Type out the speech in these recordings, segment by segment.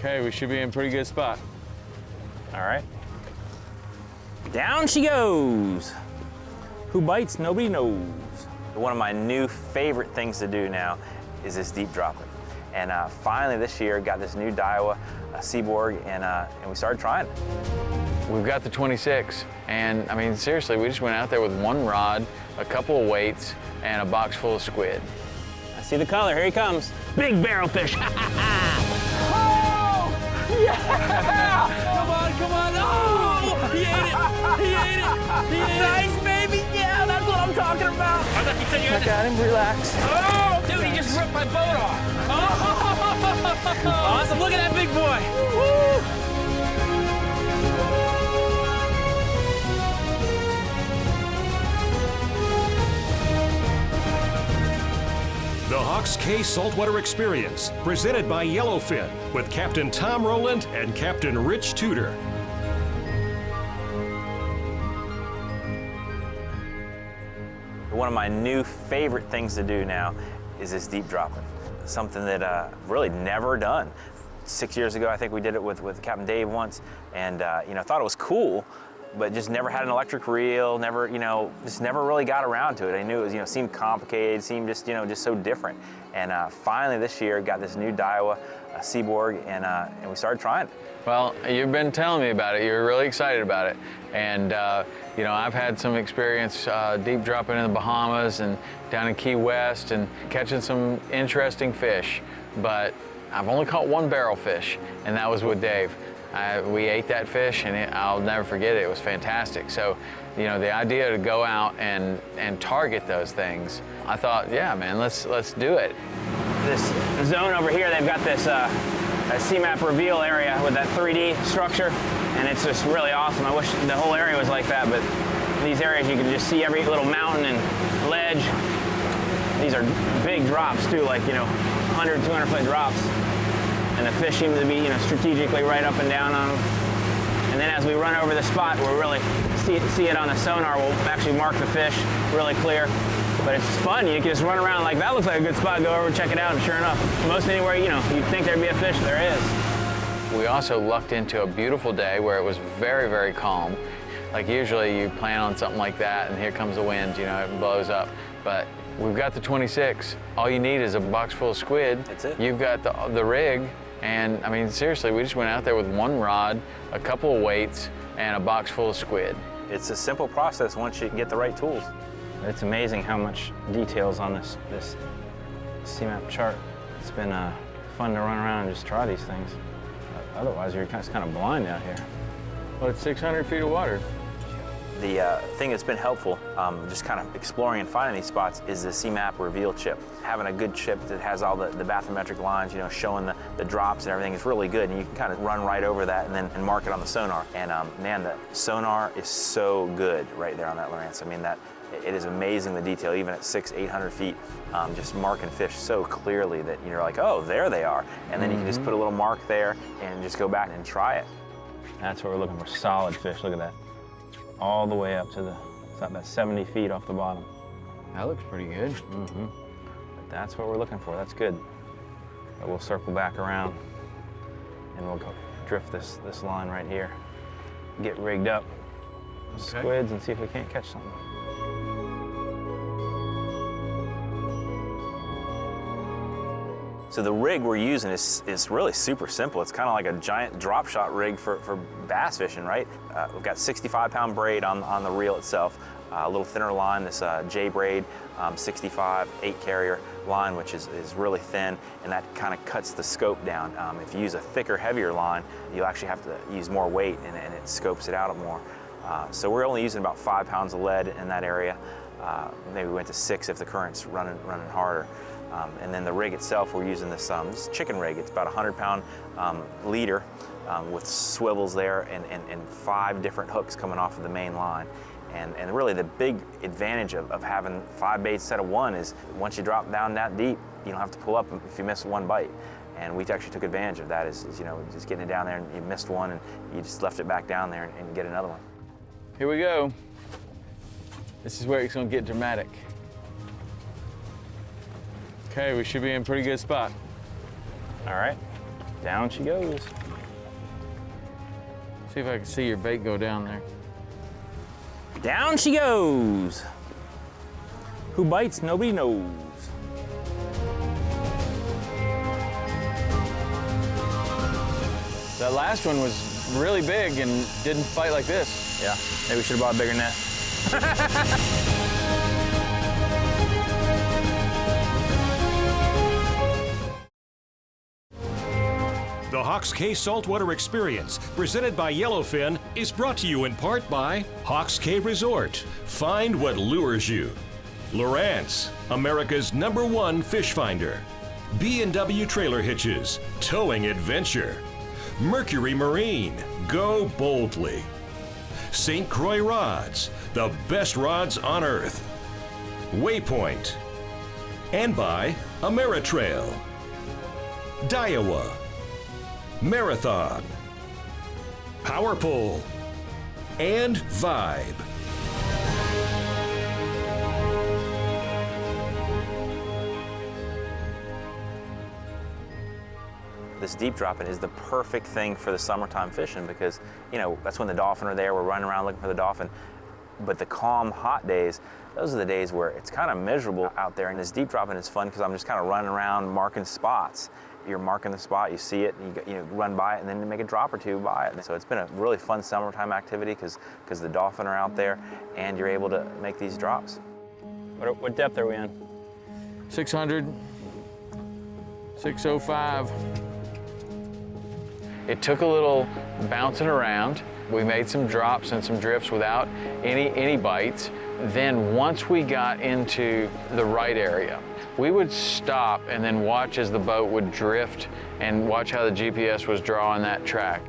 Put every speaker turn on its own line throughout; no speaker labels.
Okay, we should be in a pretty good spot.
All right. Down she goes. Who bites, nobody knows. One of my new favorite things to do now is this deep dropping. And finally this year, got this new Daiwa Seaborg, and we started trying it.
We've got the 26, and I mean, seriously, we just went out there with one rod, a couple of weights, and a box full of squid.
I see the color, here he comes. Big barrel fish.
Oh! Yeah! Come on! Oh! He ate it! He ate it! He ate it! Nice, baby! Yeah, that's what I'm talking about! I thought you said you had to...
Got him, relax.
Oh! Dude, he just ripped my boat off! Oh! Awesome, look at that big boy! Woo!
The Hawks Cay Saltwater Experience, presented by Yellowfin, with Captain Tom Rowland and Captain Rich Tudor.
One of my new favorite things to do now is this deep dropping. Something that I've really never done. 6 years ago, I think we did it with Captain Dave once, and thought it was cool, but just never had an electric reel, never, just never really got around to it. I knew it was, seemed complicated, seemed just, just so different. And finally this year, got this new Daiwa Seaborg, and we started trying it.
Well, you've been telling me about it. You're really excited about it. And, I've had some experience deep dropping in the Bahamas and down in Key West and catching some interesting fish. But I've only caught one barrel fish, and that was with Dave. We ate that fish, and I'll never forget it. It was fantastic. So, the idea to go out and target those things, I thought, yeah, man, let's do it.
This zone over here, they've got this CMAP reveal area with that 3D structure, and it's just really awesome. I wish the whole area was like that, but these areas you can just see every little mountain and ledge. These are big drops too, like 100, 200 foot drops. And the fish seem to be, strategically right up and down on them. And then as we run over the spot, we'll really see it on the sonar. We'll actually mark the fish really clear. But it's fun. You can just run around like, that looks like a good spot. Go over and check it out, and sure enough, most anywhere, you'd think there'd be a fish, there is.
We also lucked into a beautiful day where it was very, very calm. Like usually you plan on something like that, and here comes the wind, it blows up. But we've got the 26. All you need is a box full of squid.
That's it.
You've got the rig. And I mean, seriously, we just went out there with one rod, a couple of weights, and a box full of squid.
It's a simple process once you get the right tools. It's amazing how much details on this CMAP chart. It's been fun to run around and just try these things. Otherwise, you're kind of blind out here.
Well, it's 600 feet of water.
The thing that's been helpful, just kind of exploring and finding these spots, is the CMAP reveal chip. Having a good chip that has all the bathymetric lines, showing the drops and everything is really good, and you can kind of run right over that and mark it on the sonar. And man, the sonar is so good right there on that Lowrance. I mean, it is amazing, the detail, even at 600-800 feet, just marking fish so clearly that you're like, oh, there they are. And then you can just put a little mark there and just go back and try it. That's what we're looking for, solid fish. Look at that. All the way up to it's about 70 feet off the bottom.
That looks pretty good.
But that's what we're looking for. That's good. But we'll circle back around and we'll go drift this line right here. Get rigged up with squids and see if we can't catch something. So the rig we're using is really super simple. It's kind of like a giant drop shot rig for bass fishing, right? We've got 65-pound braid on the reel itself, a little thinner line, this J braid, 65 8-carrier line, which is really thin, and that kind of cuts the scope down. If you use a thicker, heavier line, you'll actually have to use more weight, and it scopes it out more. So we're only using about 5 pounds of lead in that area. Maybe we went to 6 if the current's running harder. And then the rig itself, we're using this chicken rig. It's about a 100-pound leader with swivels there and 5 different hooks coming off of the main line. And really the big advantage of having 5 baits instead of 1 is once you drop down that deep, you don't have to pull up if you miss one bite. And we actually took advantage of that, is just getting it down there, and you missed one and you just left it back down there and get another one.
Here we go. This is where it's gonna get dramatic. Okay, we should be in a pretty good spot.
All right.
Down she goes.
See if I can see your bait go down there.
Down she goes. Who bites? Nobody knows.
That last one was really big and didn't fight like this.
Yeah, maybe we should have bought a bigger net.
The Hawks Cay Saltwater Experience, presented by Yellowfin, is brought to you in part by Hawks Cay Resort. Find what lures you. Lowrance, America's #1 fish finder. B&W Trailer Hitches, towing adventure. Mercury Marine, go boldly. St. Croix Rods, the best rods on earth. Waypoint. And by Ameritrail. Daiwa. Marathon, Power Pole, and Vibe.
This deep dropping is the perfect thing for the summertime fishing because, you know, that's when the dolphin are there, we're running around looking for the dolphin. But the calm, hot days, those are the days where it's kind of miserable out there. And this deep dropping is fun because I'm just kind of running around marking spots. You're marking the spot, you see it, and you run by it, and then you make a drop or two by it. And so it's been a really fun summertime activity because the dolphin are out there, and you're able to make these drops.
What depth are we in?
600, 605. It took a little bouncing around. We made some drops and some drifts without any bites. Then once we got into the right area, we would stop and then watch as the boat would drift and watch how the GPS was drawing that track.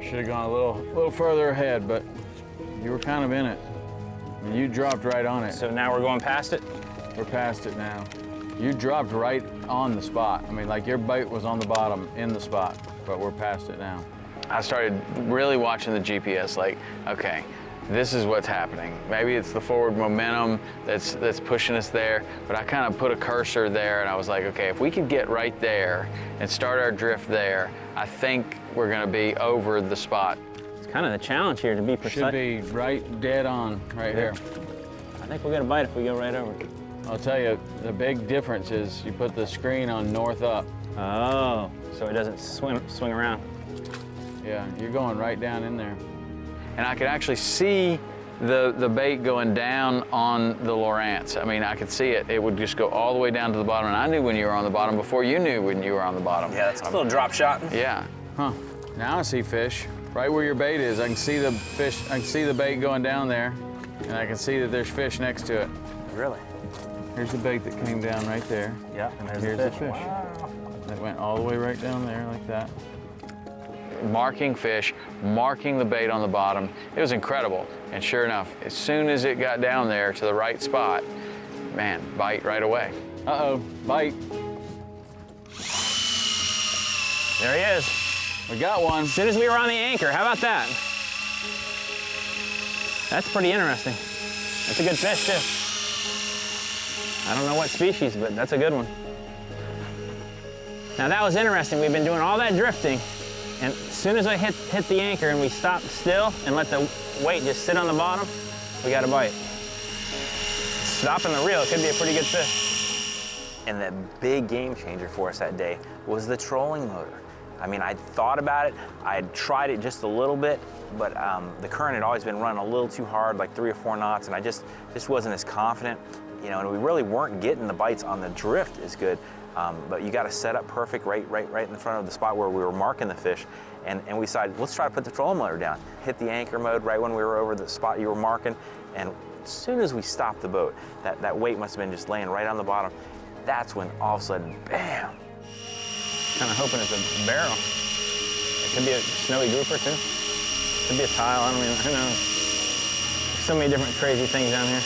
Should have gone a little further ahead, but you were kind of in it. You dropped right on it.
So now we're going past it?
We're past it now. You dropped right on the spot. I mean, like your boat was on the bottom in the spot, but we're past it now. I started really watching the GPS like, okay, this is what's happening. Maybe it's the forward momentum that's pushing us there, but I kind of put a cursor there and I was like, okay, if we could get right there and start our drift there, I think we're gonna be over the spot.
It's kind of the challenge here to be precise.
Should be right dead on right here.
I think we'll get a bite if we go right over.
I'll tell you, the big difference is you put the screen on north up.
Oh, so it doesn't swing around.
Yeah, you're going right down in there. And I could actually see the bait going down on the Lowrance. I mean, I could see it. It would just go all the way down to the bottom, and I knew when you were on the bottom before you knew when you were on the bottom.
Yeah, that's a little drop shot.
Yeah. Huh. Now I see fish. Right where your bait is, I can see the fish, I can see the bait going down there, and I can see that there's fish next to it.
Really?
Here's the bait that came down right there.
Yeah, and there's
Here's
the
the
fish.
fish.
Wow.
That went all the way right down there like that. Marking fish, marking the bait on the bottom. It was incredible. And sure enough, as soon as it got down there to the right spot, man, bite right away. Uh-oh, bite.
There he is.
We got one.
As soon as we were on the anchor, how about that? That's pretty interesting. That's a good fish, too. I don't know what species, but that's a good one. Now that was interesting. We've been doing all that drifting, and as soon as I hit the anchor and we stopped still and let the weight just sit on the bottom, we got a bite. Stopping the reel, it could be a pretty good fish.
And the big game changer for us that day was the trolling motor. I mean, I'd thought about it, I'd tried it just a little bit, but the current had always been running a little too hard, like 3 or 4 knots, and I just wasn't as confident. You know, and we really weren't getting the bites on the drift as good. But you got to set up perfect right in the front of the spot where we were marking the fish. And we decided, let's try to put the trolling motor down. Hit the anchor mode right when we were over the spot you were marking. And as soon as we stopped the boat, that weight must have been just laying right on the bottom. That's when all of a sudden, bam!
Kind of hoping it's a barrel. It could be a snowy grouper too. Could be a tile, I don't even, who knows. There's so many different crazy things down here.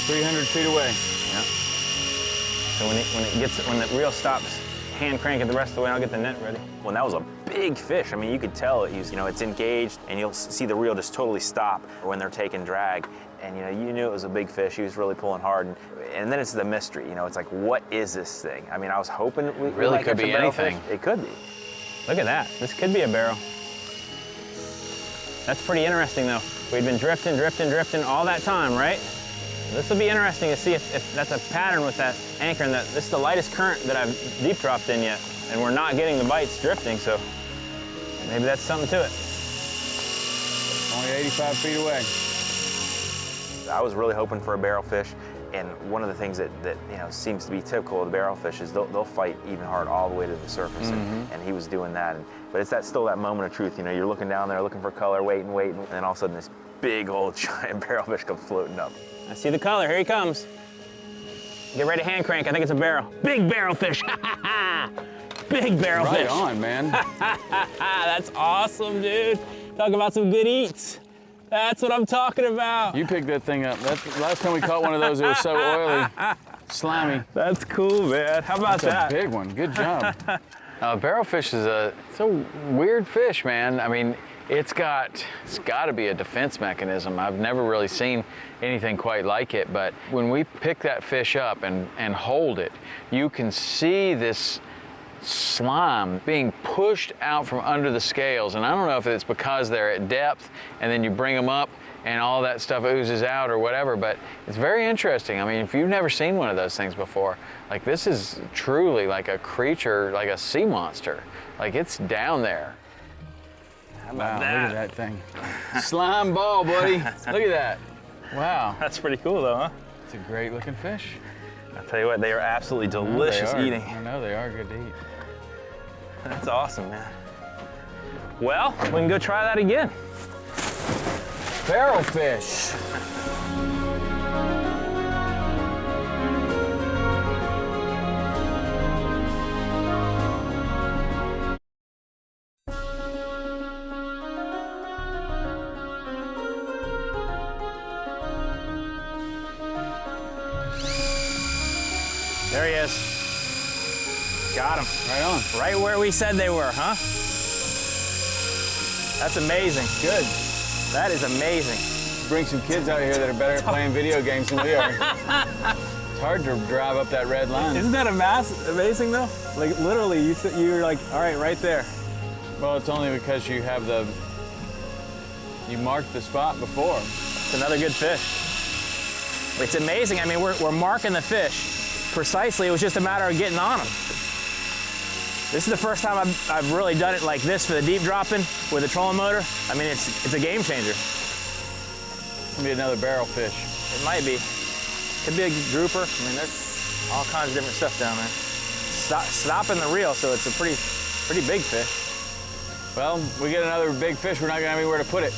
300 feet away.
Yeah. So when the reel stops, hand crank it the rest of the way, I'll get the net ready.
Well, that was a big fish. I mean, you could tell it's engaged, and you'll see the reel just totally stop when they're taking drag. And you knew it was a big fish. He was really pulling hard. And then it's the mystery. It's like, what is this thing? I mean, I was hoping we
really could be anything.
It could be.
Look at that. This could be a barrel. That's pretty interesting though. We'd been drifting all that time, right? This will be interesting to see if that's a pattern with that anchor, and that this is the lightest current that I've deep dropped in yet, and we're not getting the bites drifting, so maybe that's something to it.
Only 85 feet away.
I was really hoping for a barrelfish, and one of the things that seems to be typical of the barrelfish is they'll fight even hard all the way to the surface, and he was doing that. But it's still that moment of truth. You're looking down there, looking for color, waiting, and then all of a sudden this big old giant barrelfish comes floating up.
I see the color, here he comes. Get ready to hand crank, I think it's a barrel. Big barrelfish, big barrelfish.
Right on, man.
That's awesome, dude. Talk about some good eats. That's what I'm talking about.
You picked that thing up. Last time we caught one of those, it was so oily, slimy.
That's cool, man. How about
That's a big one. Good job. Barrelfish is it's a weird fish, man. I mean, it's got to be a defense mechanism. I've never really seen anything quite like it, but when we pick that fish up and hold it, you can see this slime being pushed out from under the scales. And I don't know if it's because they're at depth and then you bring them up and all that stuff oozes out or whatever, but it's very interesting. I mean, if you've never seen one of those things before, like this is truly like a creature, like a sea monster. Like it's down there.
How about
that? Look at that thing. Slime ball, buddy. Look at that. Wow.
That's pretty cool though, huh?
It's a great looking fish.
I'll tell you what, they are absolutely delicious eating.
I know they are good to eat.
That's awesome, man. Well, we can go try that again.
Barrelfish.
There he is. Got him.
Right on.
Right where we said they were, huh? That's amazing.
Good.
That is amazing.
Bring some kids out here that are better at playing video games than we are. It's hard to drive up that red line.
Isn't that amazing though? Like literally, you're like, all right, right there.
Well, it's only because you have you marked the spot before.
It's another good fish. It's amazing. I mean, we're marking the fish precisely. It was just a matter of getting on them. This is the first time I've really done it like this for the deep dropping with a trolling motor. I mean, it's a game changer.
It's gonna be another barrel fish.
It might be. Could be a grouper. I mean, there's all kinds of different stuff down there. Stopping the reel, so it's a pretty big fish.
Well, we get another big fish, we're not gonna have anywhere to put it.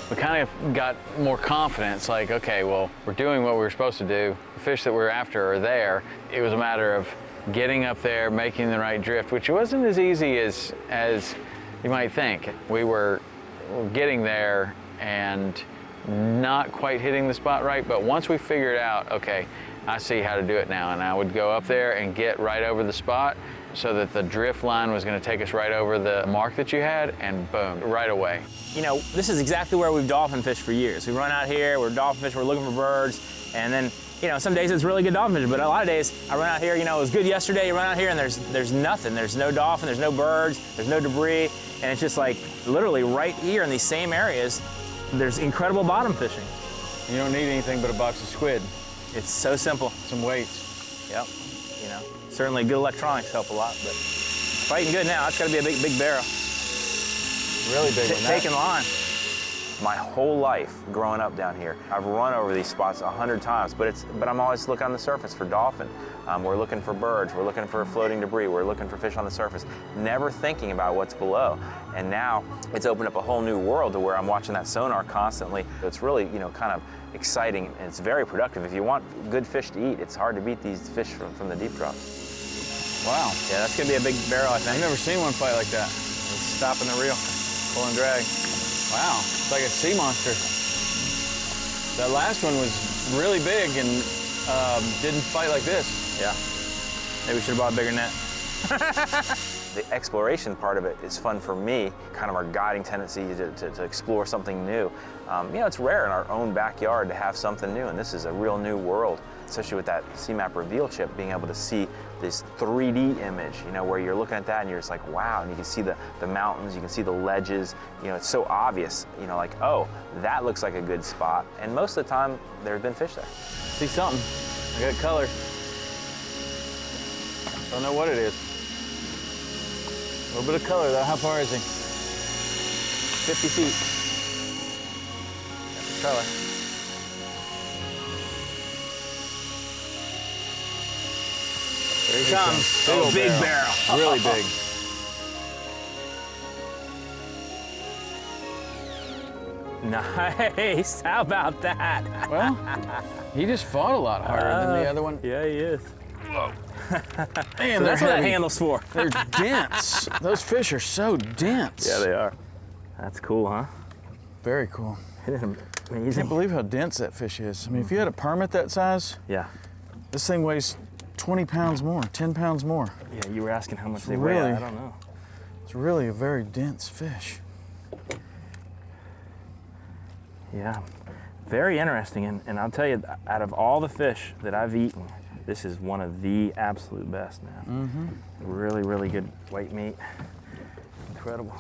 We kind of got more confidence, like, okay, well, we're doing what we were supposed to do. The fish that we're after are there. It was a matter of getting up there, making the right drift, which wasn't as easy as you might think. We were getting there and not quite hitting the spot right, but once we figured out, okay, I see how to do it now, and I would go up there and get right over the spot so that the drift line was going to take us right over the mark that you had, and boom, right away.
You know, this is exactly where we've dolphin fished for years. We run out here, we're dolphin fishing, we're looking for birds, and then, you know, some days it's really good dolphin fishing, but a lot of days I run out here, you know, it was good yesterday, you run out here and there's nothing. There's no dolphin, there's no birds, there's no debris, and it's just like literally right here in these same areas, there's incredible bottom fishing.
You don't need anything but a box of squid.
It's so simple.
Some weights.
Yep. You know, certainly good electronics help a lot, but it's fighting good now. It's got to be a big barrel.
Really big one.
Taking line.
My whole life growing up down here, I've run over these spots 100 times, but I'm always looking on the surface for dolphin. We're looking for birds, we're looking for floating debris, we're looking for fish on the surface, never thinking about what's below. And now it's opened up a whole new world to where I'm watching that sonar constantly. It's really, you know, kind of exciting, and it's very productive. If you want good fish to eat, it's hard to beat these fish from the deep drops.
Wow.
Yeah, that's gonna be a big barrel, I think.
I've never seen one fight like that.
It's stopping the reel, pull and drag.
Wow, it's like a sea monster. That last one was really big and didn't fight like this.
Yeah. Maybe we should have bought a bigger net.
The exploration part of it is fun for me, kind of our guiding tendency to explore something new. You know, it's rare in our own backyard to have something new, and this is a real new world. especially with that C-Map reveal chip, being able to see this 3D image, you know, where you're looking at that and you're just like, wow, and you can see the mountains, you can see the ledges, you know, it's so obvious, you know, like, oh, that looks like a good spot. And most of the time, there's been fish there.
See something. I got color. Don't know what it is. A little bit of color though. How far is he? 50 feet. Got the color. There he comes.
Oh, big barrel.
Really big.
Nice. How about that?
Well, he just fought a lot harder than the other one.
Yeah, he is.
Whoa. Man,
So
they're
that's what that
heavy.
handle's for.
They're dense. Those fish are so dense.
Yeah, they are. That's cool, huh?
Very cool.
Amazing.
I can't believe how dense that fish is. I mean, if you had a permit that size,
Yeah.
this thing weighs 20 pounds more, 10 pounds more.
Yeah, you were asking how much they
really-
weigh. I don't know.
It's really a very dense fish.
Yeah, very interesting. And I'll tell you, out of all the fish that I've eaten, this is one of the absolute best, man. Really, really good white meat. Incredible.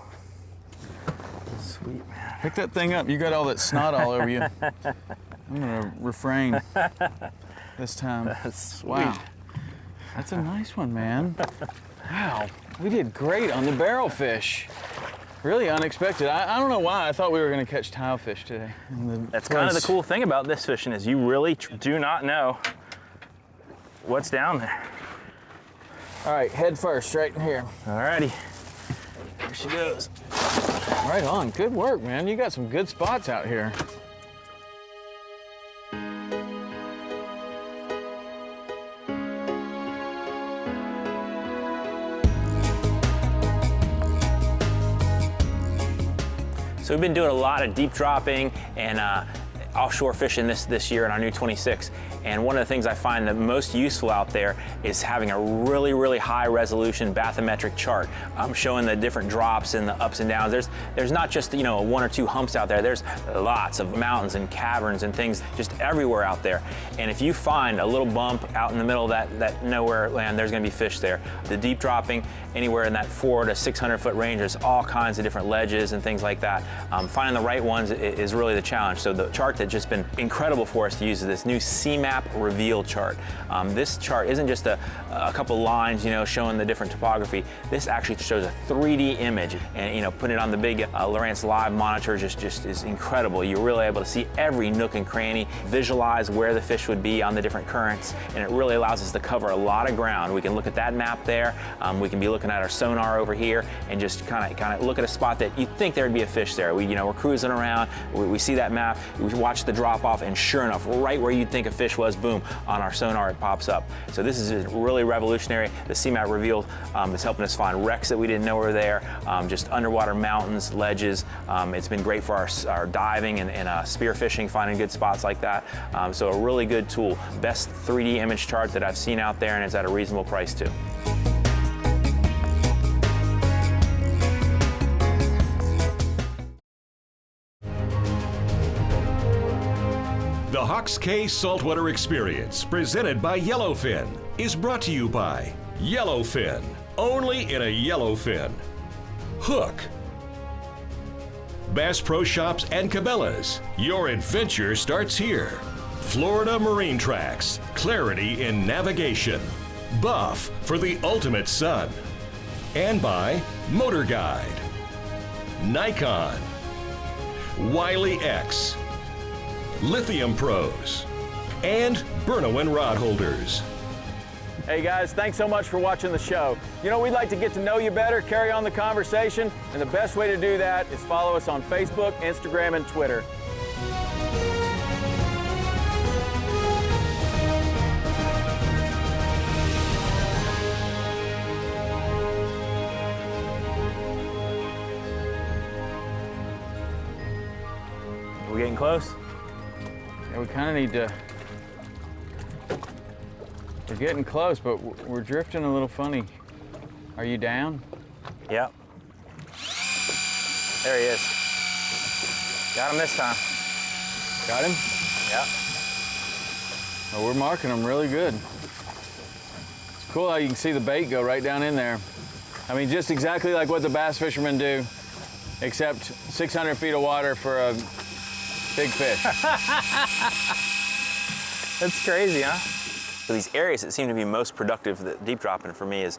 Sweet, man.
Pick that thing up. You got all that snot all over you. I'm gonna refrain this time.
That's sweet.
Wow. That's a nice one, man. Wow. We did great on the barrelfish. Really unexpected. I don't know why. I thought we were going to catch tilefish today.
That's kind of the cool thing about this fishing is you really do not know what's down there.
All right, head first, right in here.
Alrighty. There she goes.
Right on. Good work, man. You got some good spots out here.
So we've been doing a lot of deep dropping and offshore fishing this year in our new 26. And one of the things I find the most useful out there is having a really, really high resolution bathymetric chart showing the different drops and the ups and downs. There's not just, you know, one or two humps out there. There's lots of mountains and caverns and things just everywhere out there. And if you find a little bump out in the middle of that nowhere land, there's gonna be fish there. The deep dropping, anywhere in that 400 to 600 foot range, there's all kinds of different ledges and things like that. Finding the right ones is really the challenge. So the chart that's just been incredible for us to use is this new C-Map reveal chart. This chart isn't just a couple lines, you know, showing the different topography. This actually shows a 3D image, and you know, putting it on the big Lowrance Live monitor just is incredible. You're really able to see every nook and cranny, visualize where the fish would be on the different currents, and it really allows us to cover a lot of ground. We can look at that map there. We can be looking at our sonar over here and just kind of look at a spot that you think there'd be a fish there. We're cruising around, we see that map, we watch the drop off, and sure enough, right where you'd think a fish was, boom, on our sonar it pops up. So this is really revolutionary. The C-Map reveal is helping us find wrecks that we didn't know were there, just underwater mountains, ledges. It's been great for our diving and spear fishing, finding good spots like that. So a really good tool. Best 3D image chart that I've seen out there, and it's at a reasonable price too.
The Hawks Cay Saltwater Experience, presented by Yellowfin, is brought to you by Yellowfin, only in a Yellowfin. Hook. Bass Pro Shops and Cabela's, your adventure starts here. Florida Marine Tracks, clarity in navigation. Buff for the ultimate sun. And by MotorGuide. Nikon. Wiley X. Lithium Pros, and Bernowin Rod Holders.
Hey guys, thanks so much for watching the show. You know, we'd like to get to know you better, carry on the conversation, and the best way to do that is follow us on Facebook, Instagram, and Twitter.
Are we getting close?
Yeah, we kind of need to. We're getting close, but we're drifting a little funny. Are you down?
Yep. There he is. Got him this time.
Got him?
Yep.
Oh, we're marking them really good. It's cool how you can see the bait go right down in there. I mean, just exactly like what the bass fishermen do, except 600 feet of water for a big fish.
That's crazy, huh?
So these areas that seem to be most productive, the deep dropping for me is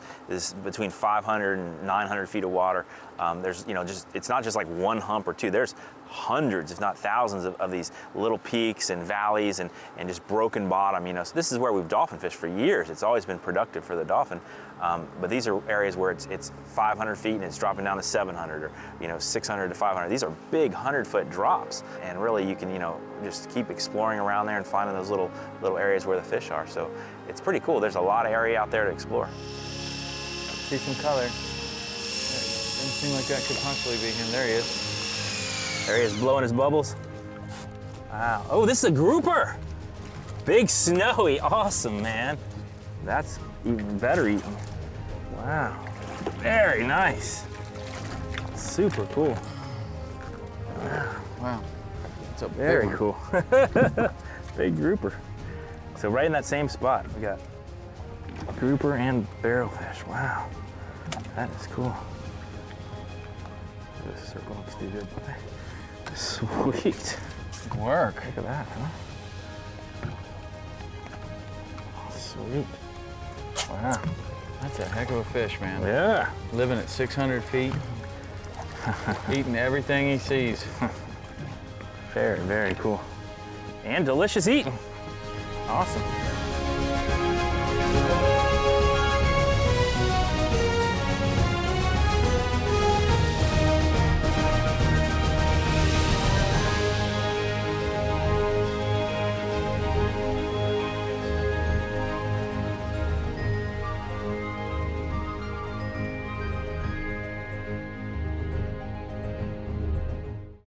between 500 and 900 feet of water. There's, you know, it's not just like one hump or two. There's hundreds, if not thousands of these little peaks and valleys and just broken bottom, you know. So this is where we've dolphin fished for years. It's always been productive for the dolphin. But these are areas where it's 500 feet and it's dropping down to 700 or, you know, 600 to 500. These are big 100-foot drops. And really you can, you know, just keep exploring around there and finding those little areas where the fish are. So it's pretty cool. There's a lot of area out there to explore.
See some color. Doesn't seem like that could possibly be him. There he is.
There he is, blowing his bubbles. Wow. Oh, this is a grouper. Big snowy, awesome, man. That's even better eating. Wow, very nice. Super cool.
Wow. It's a
Very
big
cool. Big grouper. So right in that same spot, we got grouper and barrelfish. Wow, that is cool. This circle looks too good. Sweet.
work.
Look at that, huh? Sweet. Wow.
That's a heck of a fish, man.
Yeah.
Living at 600 feet, eating everything he sees.
Very, very cool. And delicious eating. Awesome.